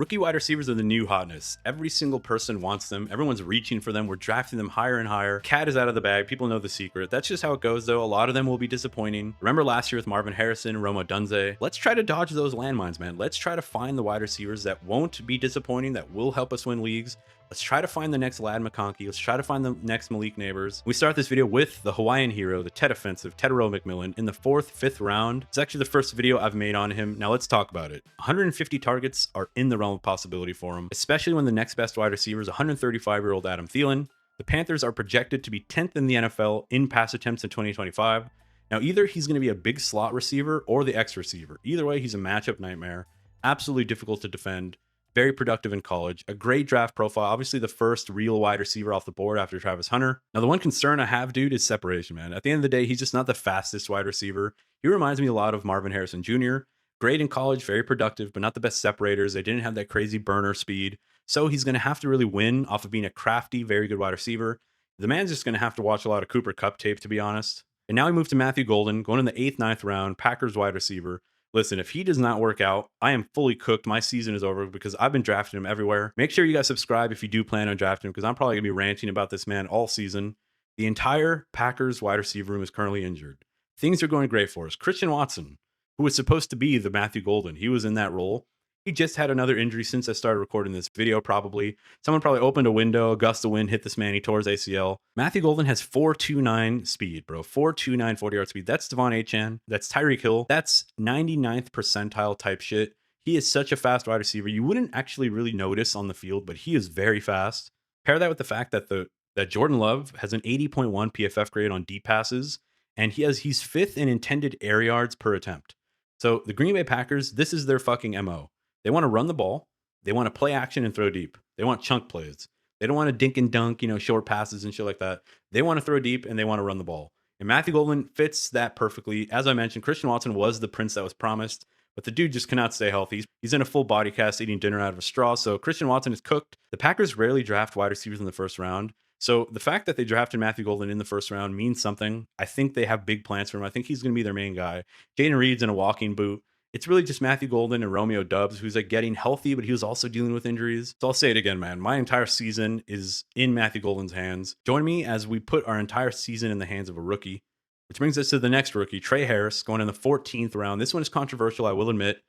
Rookie wide receivers are the new hotness. Every single person wants them. Everyone's reaching for them. We're drafting them higher and higher. Cat is out of the bag. People know the secret. That's just how it goes, though. A lot of them will be disappointing. Remember last year with Marvin Harrison, Roma Dunze? Let's try to dodge those landmines, man. Let's try to find the wide receivers that won't be disappointing, that will help us win leagues. Let's try to find the next Lad McConkey. Let's try to find the next Malik Neighbors. We start this video with the Hawaiian hero, the Ted offensive, Tedero McMillan, in the 4th, 5th round. It's actually the first video I've made on him. Now let's talk about it. 150 targets are in the realm of possibility for him, especially when the next best wide receiver is 135-year-old Adam Thielen. The Panthers are projected to be 10th in the NFL in pass attempts in 2025. Now either he's going to be a big slot receiver or the X receiver. Either way, he's a matchup nightmare. Absolutely difficult to defend. Very productive in college, a great draft profile, obviously the first real wide receiver off the board after Travis Hunter. Now, the one concern I have, dude, is separation, man. At the end of the day, he's just not the fastest wide receiver. He reminds me a lot of Marvin Harrison Jr. Great in college, very productive, but not the best separators. They didn't have that crazy burner speed. So he's going to have to really win off of being a crafty, very good wide receiver. The man's just going to have to watch a lot of Cooper Kupp tape, to be honest. And now we move to Matthew Golden, going in the 8th, 9th round, Packers wide receiver. Listen, if he does not work out, I am fully cooked. My season is over because I've been drafting him everywhere. Make sure you guys subscribe if you do plan on drafting him because I'm probably going to be ranting about this man all season. The entire Packers wide receiver room is currently injured. Things are going great for us. Christian Watson, who was supposed to be the Matthew Golden, he was in that role. He just had another injury since I started recording this video, probably. Someone probably opened a window, a gust of wind hit this man, he tore his ACL. Matthew Golden has 4.29 speed, bro. 4.29 40-yard speed. That's Devon Achane. That's Tyreek Hill. That's 99th percentile type shit. He is such a fast wide receiver. You wouldn't actually really notice on the field, but he is very fast. Pair that with the fact that that Jordan Love has an 80.1 PFF grade on deep passes, and he's 5th in intended air yards per attempt. So the Green Bay Packers, this is their fucking MO. They want to run the ball. They want to play action and throw deep. They want chunk plays. They don't want to dink and dunk, short passes and shit like that. They want to throw deep and they want to run the ball. And Matthew Golden fits that perfectly. As I mentioned, Christian Watson was the prince that was promised, but the dude just cannot stay healthy. He's in a full body cast, eating dinner out of a straw. So Christian Watson is cooked. The Packers rarely draft wide receivers in the first round. So the fact that they drafted Matthew Golden in the first round means something. I think they have big plans for him. I think he's going to be their main guy. Jaden Reed's in a walking boot. It's really just Matthew Golden and Romeo Doubs, who's getting healthy, but he was also dealing with injuries. So I'll say it again, man. My entire season is in Matthew Golden's hands. Join me as we put our entire season in the hands of a rookie, which brings us to the next rookie, Trey Harris, going in the 14th round. This one is controversial, I will admit.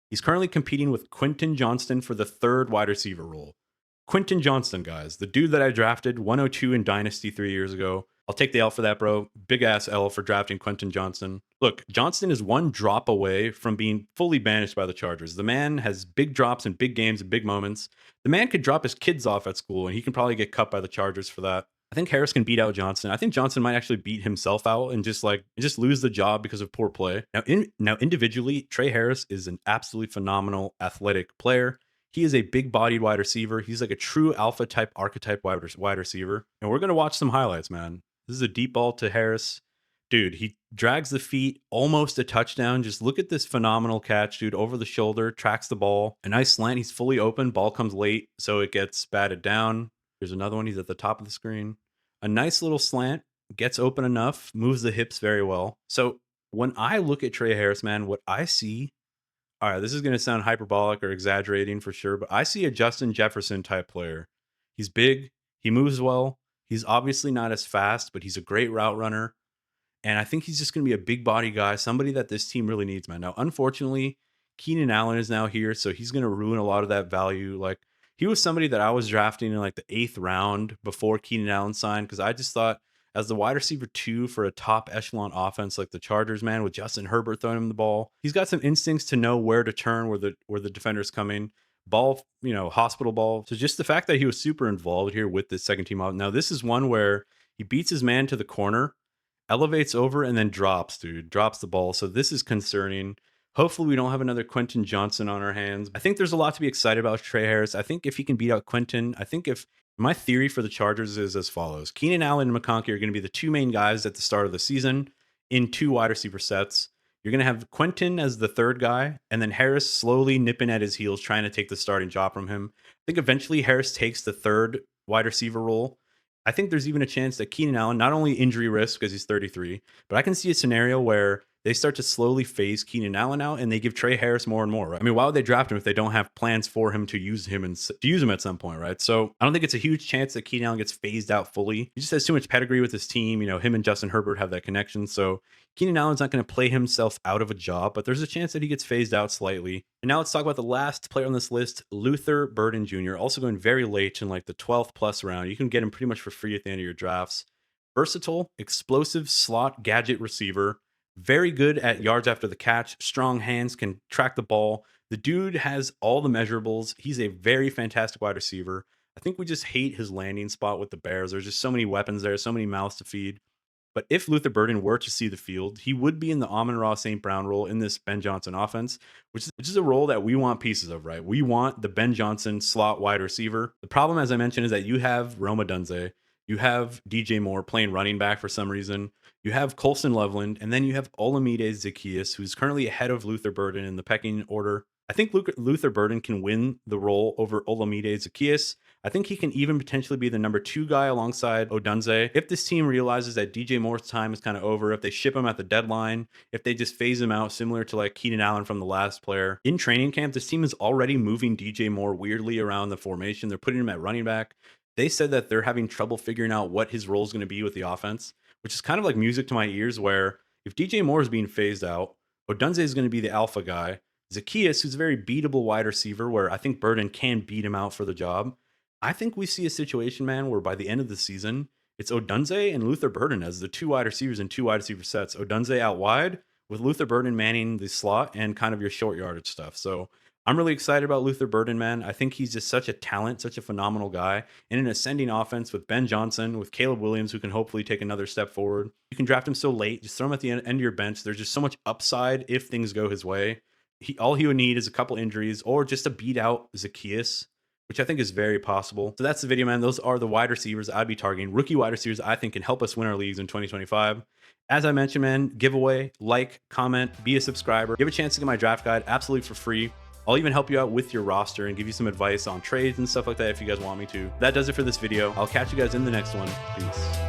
He's currently competing with Quentin Johnston for the 3rd wide receiver role. Quentin Johnston, guys, the dude that I drafted 102 in Dynasty 3 years ago. I'll take the L for that, bro. Big ass L for drafting Quentin Johnston. Look, Johnston is one drop away from being fully banished by the Chargers. The man has big drops in big games and big moments. The man could drop his kids off at school and he can probably get cut by the Chargers for that. I think Harris can beat out Johnston. I think Johnston might actually beat himself out and just lose the job because of poor play. Now individually, Trey Harris is an absolutely phenomenal athletic player. He is a big-bodied wide receiver. He's like a true alpha type archetype wide receiver. And we're going to watch some highlights, man. This is a deep ball to Harris. Dude, he drags the feet, almost a touchdown. Just look at this phenomenal catch, dude. Over the shoulder, tracks the ball. A nice slant. He's fully open. Ball comes late, so it gets batted down. There's another one. He's at the top of the screen. A nice little slant. Gets open enough. Moves the hips very well. So when I look at Trey Harris, man, what I see... All right, this is going to sound hyperbolic or exaggerating for sure, but I see a Justin Jefferson type player. He's big. He moves well. He's obviously not as fast, but he's a great route runner. And I think he's just going to be a big body guy, somebody that this team really needs, man. Now, unfortunately, Keenan Allen is now here, so he's going to ruin a lot of that value. Like, he was somebody that I was drafting in like the 8th round before Keenan Allen signed because I just thought as the wide receiver 2 for a top echelon offense like the Chargers, man, with Justin Herbert throwing him the ball, he's got some instincts to know where to turn, where the defender's coming. Ball, hospital ball. So just the fact that he was super involved here with this second team out. Now, this is one where he beats his man to the corner, elevates over, and then drops the ball. So this is concerning. Hopefully we don't have another Quentin Johnston on our hands. I think there's a lot to be excited about Trey Harris. I think if he can beat out Quentin, my theory for the Chargers is as follows. Keenan Allen and McConkey are going to be the 2 main guys at the start of the season in 2 wide receiver sets. You're going to have Quentin as the 3rd guy, and then Harris slowly nipping at his heels, trying to take the starting job from him. I think eventually Harris takes the 3rd wide receiver role. I think there's even a chance that Keenan Allen, not only injury risk because he's 33, but I can see a scenario where they start to slowly phase Keenan Allen out, and they give Trey Harris more and more, right? I mean, why would they draft him if they don't have plans for him to use him and to use him at some point, right? So I don't think it's a huge chance that Keenan Allen gets phased out fully. He just has too much pedigree with his team. You know, him and Justin Herbert have that connection. So Keenan Allen's not going to play himself out of a job, but there's a chance that he gets phased out slightly. And now let's talk about the last player on this list, Luther Burden Jr., also going very late in like the 12th plus round. You can get him pretty much for free at the end of your drafts. Versatile, explosive slot gadget receiver, very good at yards after the catch, strong hands, can track the ball. The dude has all the measurables. He's a very fantastic wide receiver. I think we just hate his landing spot with the Bears. There's just so many weapons there, so many mouths to feed. But if Luther Burden were to see the field, he would be in the Amon-Ra St. Brown role in this Ben Johnson offense, which is a role that we want pieces of, right? We want the Ben Johnson slot wide receiver. The problem, as I mentioned, is that you have Rome Odunze, you have DJ Moore playing running back for some reason, you have Colson Loveland, and then you have Olamide Zaccheaus, who's currently ahead of Luther Burden in the pecking order. I think Luther Burden can win the role over Olamide Zaccheaus. I think he can even potentially be the number 2 guy alongside Odunze. If this team realizes that DJ Moore's time is kind of over, if they ship him at the deadline, if they just phase him out similar to like Keenan Allen from the last player. In training camp, this team is already moving DJ Moore weirdly around the formation. They're putting him at running back. They said that they're having trouble figuring out what his role is going to be with the offense, which is kind of like music to my ears, where if DJ Moore is being phased out, Odunze is going to be the alpha guy. Zaccheaus, who's a very beatable wide receiver, where I think Burden can beat him out for the job. I think we see a situation, man, where by the end of the season, it's Odunze and Luther Burden as the 2 wide receivers and 2 wide receiver sets. Odunze out wide with Luther Burden manning the slot and kind of your short yardage stuff. So I'm really excited about Luther Burden, man. I think he's just such a talent, such a phenomenal guy. In an ascending offense with Ben Johnson, with Caleb Williams, who can hopefully take another step forward. You can draft him so late. Just throw him at the end of your bench. There's just so much upside if things go his way. All he would need is a couple injuries or just to beat out Zaccheaus, which I think is very possible. So that's the video, man. Those are the wide receivers I'd be targeting. Rookie wide receivers I think can help us win our leagues in 2025. As I mentioned, man, giveaway, like, comment, be a subscriber. You have a chance to get my draft guide absolutely for free. I'll even help you out with your roster and give you some advice on trades and stuff like that if you guys want me to. That does it for this video. I'll catch you guys in the next one. Peace.